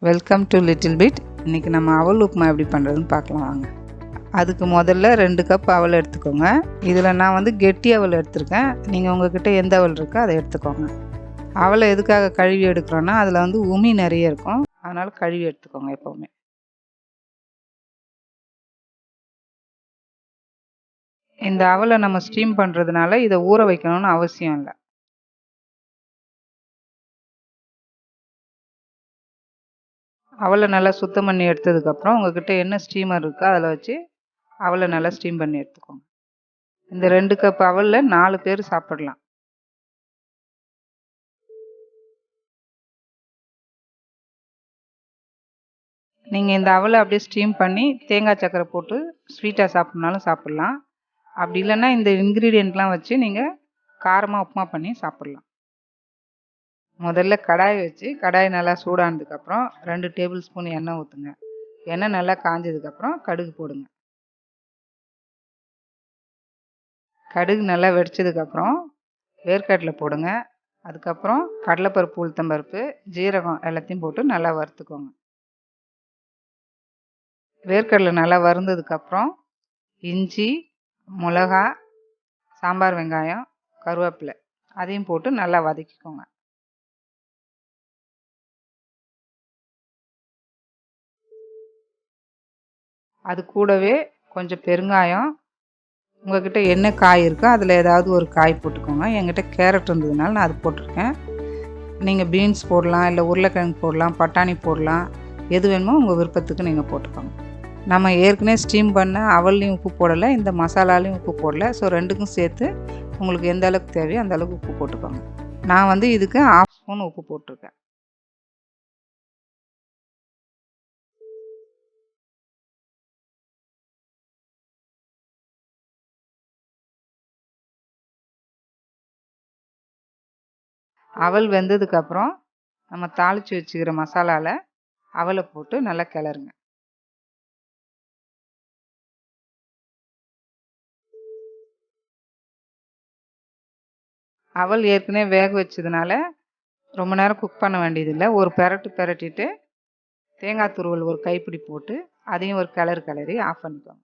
Welcome to little bit. இன்றைக்கி நம்ம அவல் உப்புமா எப்படி பண்ணுறதுன்னு பார்க்கலாம் வாங்க. அதுக்கு முதல்ல 2 கப் அவல் எடுத்துக்கோங்க. இதில் நான் கெட்டி அவல் எடுத்திருக்கேன். நீங்கள் உங்கள்கிட்ட எந்த அவல் இருக்கோ அதை எடுத்துக்கோங்க. அவலை எதுக்காக கழுவி எடுக்கிறோன்னா அதில் உமி நிறைய இருக்கும், அதனால் கழுவி எடுத்துக்கோங்க எப்போவுமே. இந்த அவலை நம்ம ஸ்டீம் பண்ணுறதுனால இதை ஊற வைக்கணும்னு அவசியம் இல்லை. அவலை நல்லா சுத்தம் பண்ணி எடுத்ததுக்கப்புறம் உங்கள்கிட்ட என்ன ஸ்டீமர் இருக்கோ அதில் வச்சு அவலை நல்லா ஸ்டீம் பண்ணி எடுத்துக்கோங்க. இந்த 2 கப் அவலில் 4 பேர் சாப்பிடலாம். நீங்கள் இந்த அவலை அப்படியே ஸ்டீம் பண்ணி தேங்காய் சக்கரை போட்டு ஸ்வீட்டாக சாப்பிட்னாலும் சாப்பிட்லாம். அப்படி இல்லைன்னா இந்த இன்க்ரீடியண்ட்லாம் வச்சு நீங்கள் காரமாக உப்புமா பண்ணி சாப்பிட்லாம். முதல்ல கடாய் வச்சு கடாய் நல்லா சூடானதுக்கப்புறம் 2 டேபிள் ஸ்பூன் எண்ணெய் ஊற்றுங்க. எண்ணெய் நல்லா காஞ்சதுக்கப்புறம் கடுகு போடுங்க. கடுகு நல்லா வெடிச்சதுக்கப்புறம் வேர்க்கடலை போடுங்க. அதுக்கப்புறம் கடலைப்பருப்பு, உளுத்தம்பருப்பு, ஜீரகம் எல்லாத்தையும் போட்டு நல்லா வறுத்துக்கோங்க. வேர்க்கடலை நல்லா வறுந்ததுக்கப்புறம் இஞ்சி, மிளகா, சாம்பார் வெங்காயம், கருவேப்பிலை அதையும் போட்டு நல்லா வதக்கிக்கோங்க. அது கூடவே கொஞ்சம் பெருங்காயம், உங்கள்கிட்ட என்ன காய் இருக்கோ அதில் ஏதாவது ஒரு காய் போட்டுக்கோங்க. என்கிட்ட கேரட் இருந்ததுனால நான் அது போட்டிருக்கேன். நீங்கள் பீன்ஸ் போடலாம், இல்லை உருளைக்கிழங்கு போடலாம், பட்டாணி போடலாம், எது வேணுமோ உங்கள் விருப்பத்துக்கு நீங்கள் போட்டுக்கோங்க. நம்ம ஏற்கனவே ஸ்டீம் பண்ண அவல்லையும் உப்பு போடலை, இந்த மசாலாலையும் உப்பு போடலை. ஸோ 2க்கும் சேர்த்து உங்களுக்கு எந்த அளவுக்கு தேவையோ அந்த அளவுக்கு உப்பு போட்டுக்கோங்க. நான் இதுக்கு 1/2 ஸ்பூன் உப்பு போட்டிருக்கேன். அவல் வெந்ததுக்கப்புறம் நம்ம தாளித்து வச்சுக்கிற மசாலாவில் அவலை போட்டு நல்லா கிளறுங்க. அவல் ஏற்கனவே வேக வச்சதுனால ரொம்ப நேரம் குக் பண்ண வேண்டியதில்லை. ஒரு பெரட்டிட்டு தேங்காய் துருவல் ஒரு கைப்பிடி போட்டு அதையும் ஒரு கிளறி ஆஃப் பண்ணிக்கோங்க.